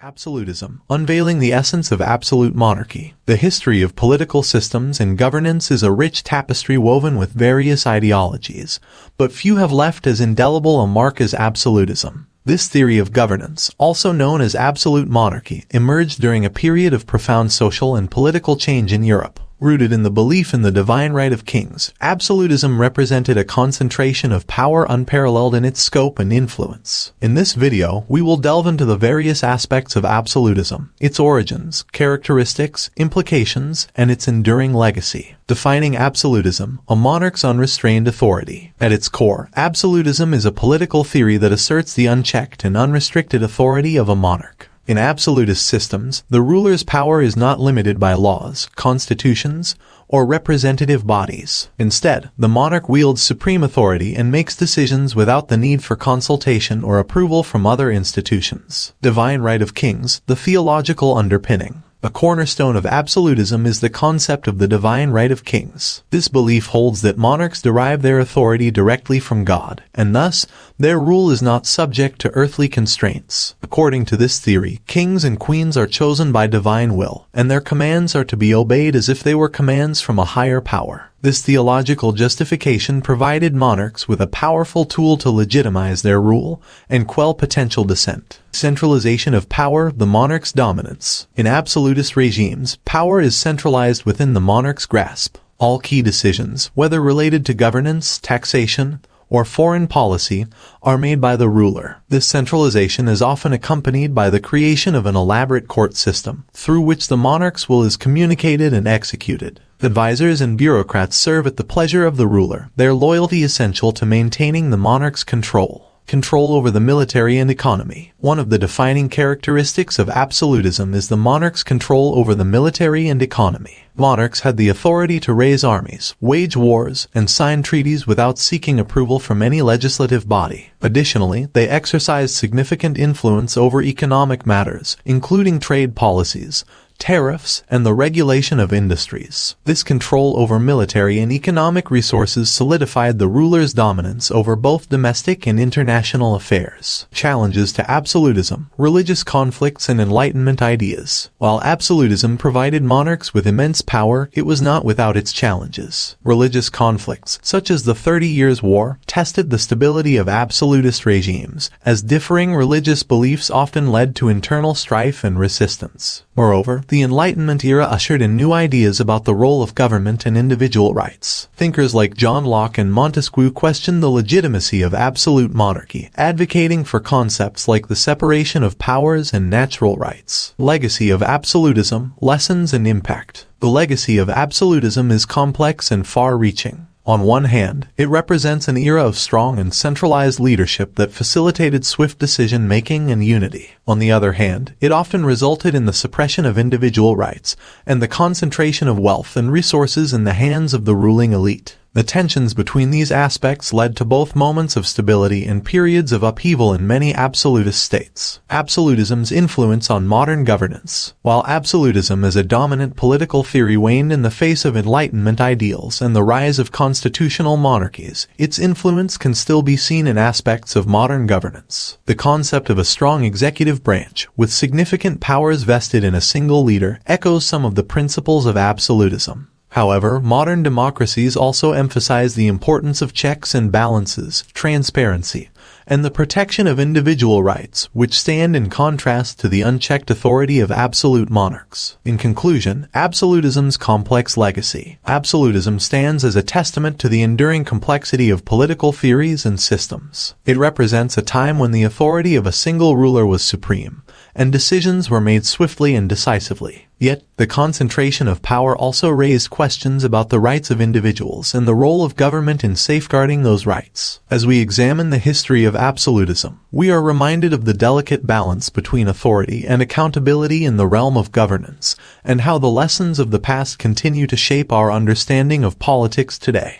Absolutism, unveiling the essence of absolute monarchy. The history of political systems and governance is a rich tapestry woven with various ideologies, but few have left as indelible a mark as absolutism. This theory of governance, also known as absolute monarchy, emerged during a period of profound social and political change in Europe. Rooted in the belief in the divine right of kings, absolutism represented a concentration of power unparalleled in its scope and influence. In this video, we will delve into the various aspects of absolutism, its origins, characteristics, implications, and its enduring legacy. Defining absolutism, a monarch's unrestrained authority. At its core, absolutism is a political theory that asserts the unchecked and unrestricted authority of a monarch. In absolutist systems, the ruler's power is not limited by laws, constitutions, or representative bodies. Instead, the monarch wields supreme authority and makes decisions without the need for consultation or approval from other institutions. Divine right of kings, the theological underpinning. A cornerstone of absolutism is the concept of the divine right of kings. This belief holds that monarchs derive their authority directly from God, and thus, their rule is not subject to earthly constraints. According to this theory, kings and queens are chosen by divine will, and their commands are to be obeyed as if they were commands from a higher power. This theological justification provided monarchs with a powerful tool to legitimize their rule and quell potential dissent. Centralization of power, the monarch's dominance. In absolutist regimes, power is centralized within the monarch's grasp. All key decisions, whether related to governance, taxation, or foreign policy, are made by the ruler. This centralization is often accompanied by the creation of an elaborate court system, through which the monarch's will is communicated and executed. Advisors and bureaucrats serve at the pleasure of the ruler, their loyalty essential to maintaining the monarch's control. Control over the military and economy. One of the defining characteristics of absolutism is the monarch's control over the military and economy. Monarchs had the authority to raise armies, wage wars, and sign treaties without seeking approval from any legislative body. Additionally, they exercised significant influence over economic matters, including trade policies, tariffs, and the regulation of industries. This control over military and economic resources solidified the ruler's dominance over both domestic and international affairs. Challenges to absolutism, religious conflicts, and Enlightenment ideas. While absolutism provided monarchs with immense power, it was not without its challenges. Religious conflicts, such as the 30 Years' War, tested the stability of absolutist regimes, as differing religious beliefs often led to internal strife and resistance. Moreover, the Enlightenment era ushered in new ideas about the role of government and individual rights. Thinkers like John Locke and Montesquieu questioned the legitimacy of absolute monarchy, advocating for concepts like the separation of powers and natural rights. Legacy of absolutism, lessons and impact. The legacy of absolutism is complex and far-reaching. On one hand, it represents an era of strong and centralized leadership that facilitated swift decision-making and unity. On the other hand, it often resulted in the suppression of individual rights and the concentration of wealth and resources in the hands of the ruling elite. The tensions between these aspects led to both moments of stability and periods of upheaval in many absolutist states. Absolutism's influence on modern governance. While absolutism as a dominant political theory waned in the face of Enlightenment ideals and the rise of constitutional monarchies, its influence can still be seen in aspects of modern governance. The concept of a strong executive branch, with significant powers vested in a single leader, echoes some of the principles of absolutism. However, modern democracies also emphasize the importance of checks and balances, transparency, and the protection of individual rights, which stand in contrast to the unchecked authority of absolute monarchs. In conclusion, absolutism's complex legacy. Absolutism stands as a testament to the enduring complexity of political theories and systems. It represents a time when the authority of a single ruler was supreme, and decisions were made swiftly and decisively. Yet, the concentration of power also raised questions about the rights of individuals and the role of government in safeguarding those rights. As we examine the history of absolutism, we are reminded of the delicate balance between authority and accountability in the realm of governance, and how the lessons of the past continue to shape our understanding of politics today.